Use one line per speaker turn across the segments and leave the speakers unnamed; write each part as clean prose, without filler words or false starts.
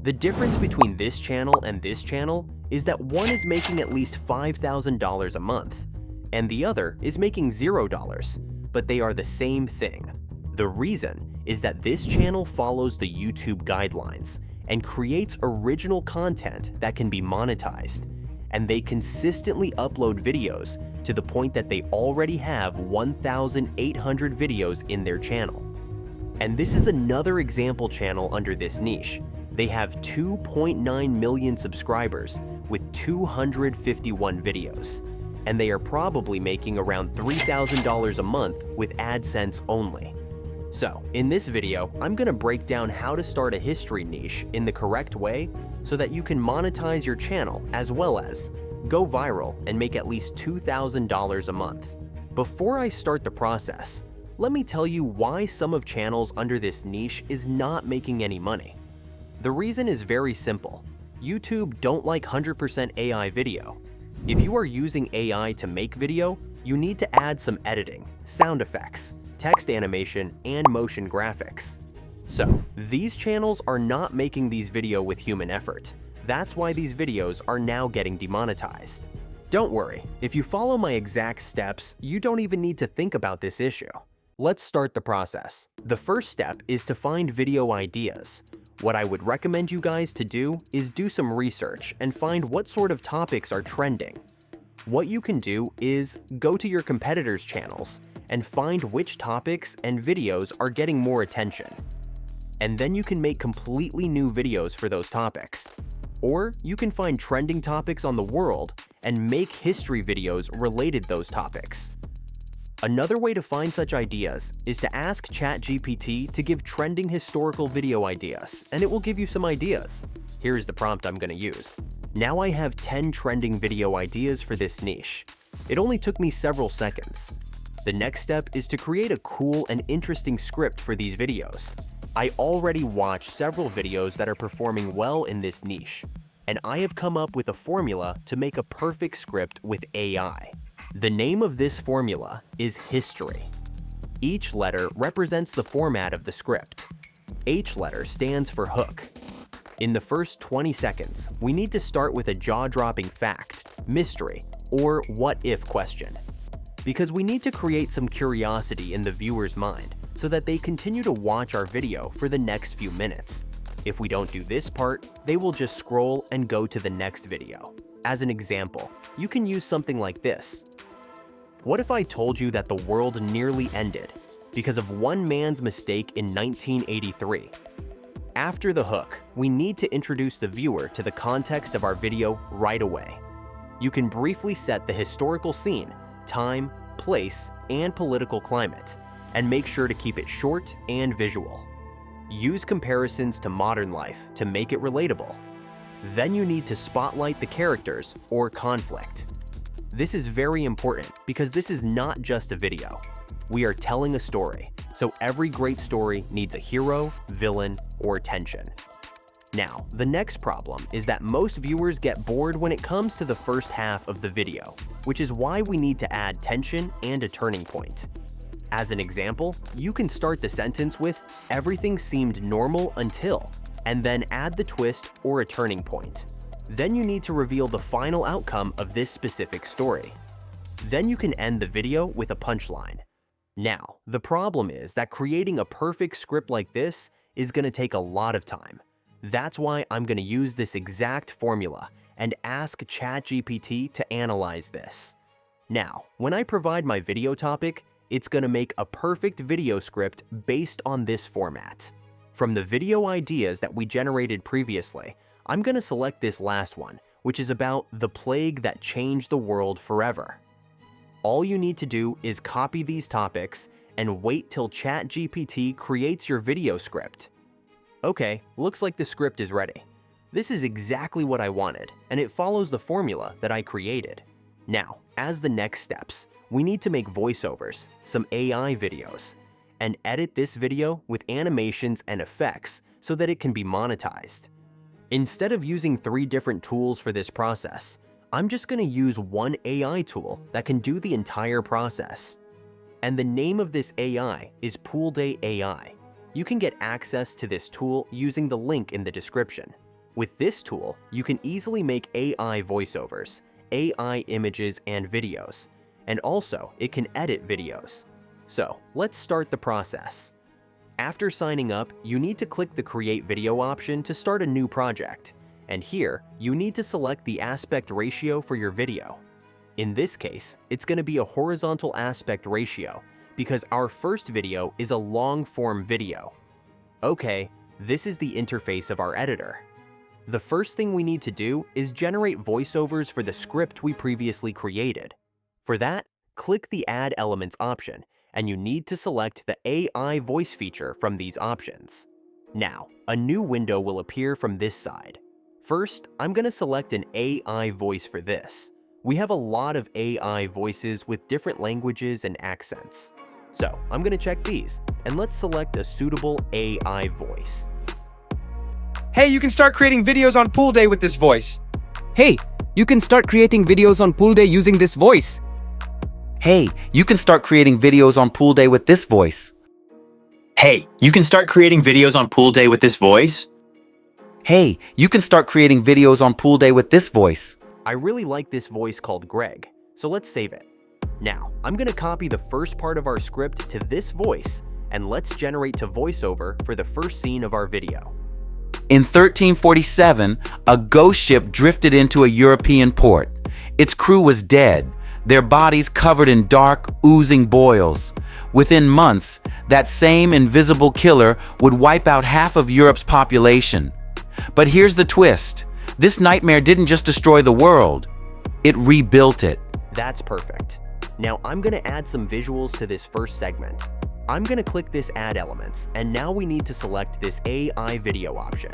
The difference between this channel and this channel is that one is making at least $5,000 a month, and the other is making $0, but they are the same thing. The reason is that this channel follows the YouTube guidelines and creates original content that can be monetized, and they consistently upload videos to the point that they already have 1,800 videos in their channel. And this is another example channel under this niche. They have 2.9 million subscribers with 251 videos, and they are probably making around $3,000 a month with AdSense only. So, in this video, I'm gonna break down how to start a history niche in the correct way so that you can monetize your channel as well as go viral and make at least $2,000 a month. Before I start the process, let me tell you why some of channels under this niche is not making any money. The reason is very simple. YouTube don't like 100% AI video. If you are using AI to make video, you need to add some editing, sound effects, text animation, and motion graphics. So, these channels are not making these videos with human effort. That's why these videos are now getting demonetized. Don't worry, if you follow my exact steps, you don't even need to think about this issue. Let's start the process. The first step is to find video ideas. What I would recommend you guys to do is do some research and find what sort of topics are trending. What you can do is go to your competitors' channels and find which topics and videos are getting more attention. And then you can make completely new videos for those topics. Or you can find trending topics on the world and make history videos related to those topics. Another way to find such ideas is to ask ChatGPT to give trending historical video ideas, and it will give you some ideas. Here's the prompt I'm going to use. Now I have 10 trending video ideas for this niche. It only took me several seconds. The next step is to create a cool and interesting script for these videos. I already watched several videos that are performing well in this niche, and I have come up with a formula to make a perfect script with AI. The name of this formula is history. Each letter represents the format of the script. H letter stands for hook. In the first 20 seconds, we need to start with a jaw-dropping fact, mystery, or what-if question. Because we need to create some curiosity in the viewer's mind so that they continue to watch our video for the next few minutes. If we don't do this part, they will just scroll and go to the next video. As an example, you can use something like this. What if I told you that the world nearly ended because of one man's mistake in 1983? After the hook, we need to introduce the viewer to the context of our video right away. You can briefly set the historical scene, time, place, and political climate, and make sure to keep it short and visual. Use comparisons to modern life to make it relatable. Then you need to spotlight the characters or conflict. This is very important because this is not just a video. We are telling a story, so every great story needs a hero, villain, or tension. Now, the next problem is that most viewers get bored when it comes to the first half of the video, which is why we need to add tension and a turning point. As an example, you can start the sentence with "everything seemed normal until," and then add the twist or a turning point. Then you need to reveal the final outcome of this specific story. Then you can end the video with a punchline. Now, the problem is that creating a perfect script like this is going to take a lot of time. That's why I'm going to use this exact formula and ask ChatGPT to analyze this. Now, when I provide my video topic, it's going to make a perfect video script based on this format. From the video ideas that we generated previously, I'm going to select this last one, which is about the plague that changed the world forever. All you need to do is copy these topics and wait till ChatGPT creates your video script. Okay, looks like the script is ready. This is exactly what I wanted, and it follows the formula that I created. Now, as the next steps, we need to make voiceovers, some AI videos, and edit this video with animations and effects so that it can be monetized. Instead of using 3 different tools for this process, I'm just going to use one AI tool that can do the entire process. And the name of this AI is Pool Day AI. You can get access to this tool using the link in the description. With this tool, you can easily make AI voiceovers, AI images and videos, and also it can edit videos. So let's start the process. After signing up, you need to click the Create Video option to start a new project, and here you need to select the aspect ratio for your video. In this case, it's going to be a horizontal aspect ratio because our first video is a long-form video. Okay, this is the interface of our editor. The first thing we need to do is generate voiceovers for the script we previously created. For that, click the Add Elements option, and you need to select the AI voice feature from these options. Now, a new window will appear from this side. First, I'm going to select an AI voice for this. We have a lot of AI voices with different languages and accents. So I'm going to check these, and let's select a suitable AI voice.
Hey, you can start creating videos on pool day with this voice.
Hey, you can start creating videos on pool day using this voice.
Hey, you can start creating videos on pool day with this voice.
Hey, you can start creating videos on pool day with this voice.
Hey, you can start creating videos on pool day with this voice.
I really like this voice called Greg, so let's save it. Now, I'm going to copy the first part of our script to this voice, and let's generate to voiceover for the first scene of our video.
In 1347, a ghost ship drifted into a European port. Its crew was dead, their bodies covered in dark, oozing boils. Within months, that same invisible killer would wipe out half of Europe's population. But here's the twist. This nightmare didn't just destroy the world, it rebuilt it.
That's perfect. Now I'm going to add some visuals to this first segment. I'm going to click this Add Elements, and now we need to select this AI video option.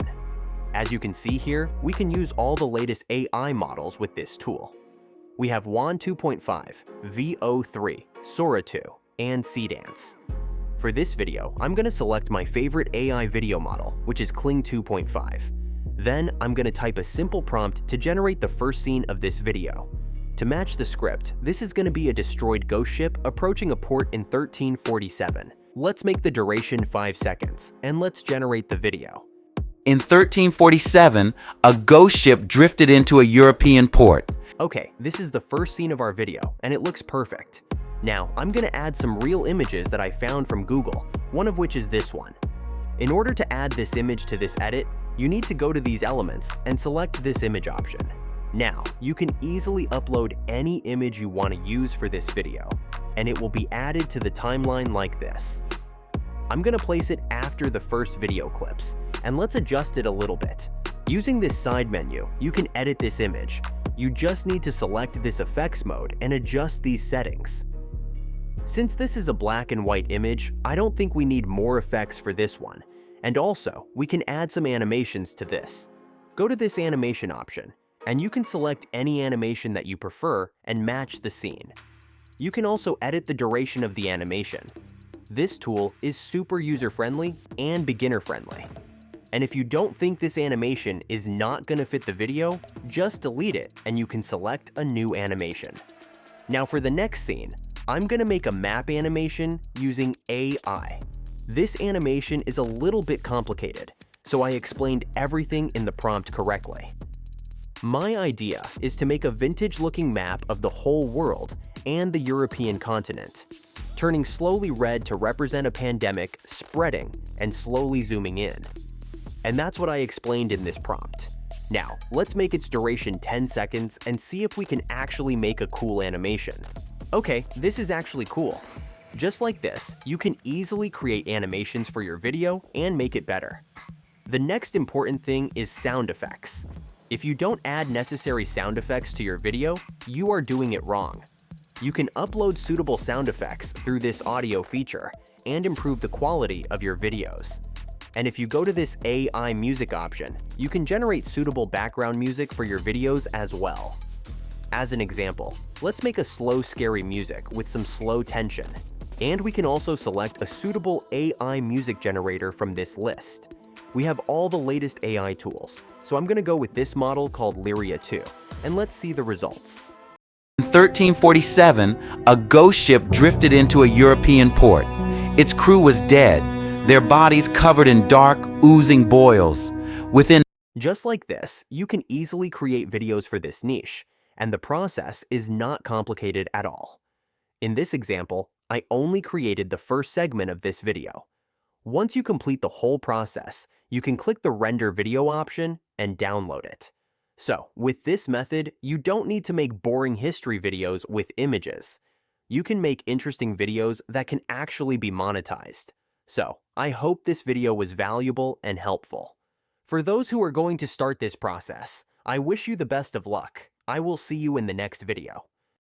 As you can see here, we can use all the latest AI models with this tool. We have WAN 2.5, VO3, Sora 2, and Seedance. For this video, I'm going to select my favorite AI video model, which is Kling 2.5. Then I'm going to type a simple prompt to generate the first scene of this video. To match the script, this is going to be a destroyed ghost ship approaching a port in 1347. Let's make the duration 5 seconds, and let's generate the video.
In 1347, a ghost ship drifted into a European port.
Okay, this is the first scene of our video, and it looks perfect. Now, I'm going to add some real images that I found from Google, one of which is this one. In order to add this image to this edit, you need to go to these elements and select this image option. Now, you can easily upload any image you want to use for this video, and it will be added to the timeline like this. I'm going to place it after the first video clips, and let's adjust it a little bit. Using this side menu, you can edit this image. You just need to select this effects mode and adjust these settings. Since this is a black and white image, I don't think we need more effects for this one. And also, we can add some animations to this. Go to this animation option, and you can select any animation that you prefer and match the scene. You can also edit the duration of the animation. This tool is super user-friendly and beginner-friendly. And if you don't think this animation is not going to fit the video, just delete it and you can select a new animation. Now for the next scene, I'm going to make a map animation using AI. This animation is a little bit complicated, so I explained everything in the prompt correctly. My idea is to make a vintage-looking map of the whole world and the European continent, turning slowly red to represent a pandemic spreading and slowly zooming in. And that's what I explained in this prompt. Now, let's make its duration 10 seconds and see if we can actually make a cool animation. Okay, this is actually cool. Just like this, you can easily create animations for your video and make it better. The next important thing is sound effects. If you don't add necessary sound effects to your video, you are doing it wrong. You can upload suitable sound effects through this audio feature and improve the quality of your videos. And if you go to this AI music option, you can generate suitable background music for your videos as well. As an example, let's make a slow, scary music with some slow tension. And we can also select a suitable AI music generator from this list. We have all the latest AI tools, so I'm going to go with this model called Lyria 2, and let's see the results.
In 1347, a ghost ship drifted into a European port. Its crew was dead, their bodies covered in dark, oozing boils. Within
Just like this, you can easily create videos for this niche, and the process is not complicated at all. In this example, I only created the first segment of this video. Once you complete the whole process, you can click the Render Video option and download it. So, with this method, you don't need to make boring history videos with images. You can make interesting videos that can actually be monetized. So, I hope this video was valuable and helpful. For those who are going to start this process, I wish you the best of luck. I will see you in the next video.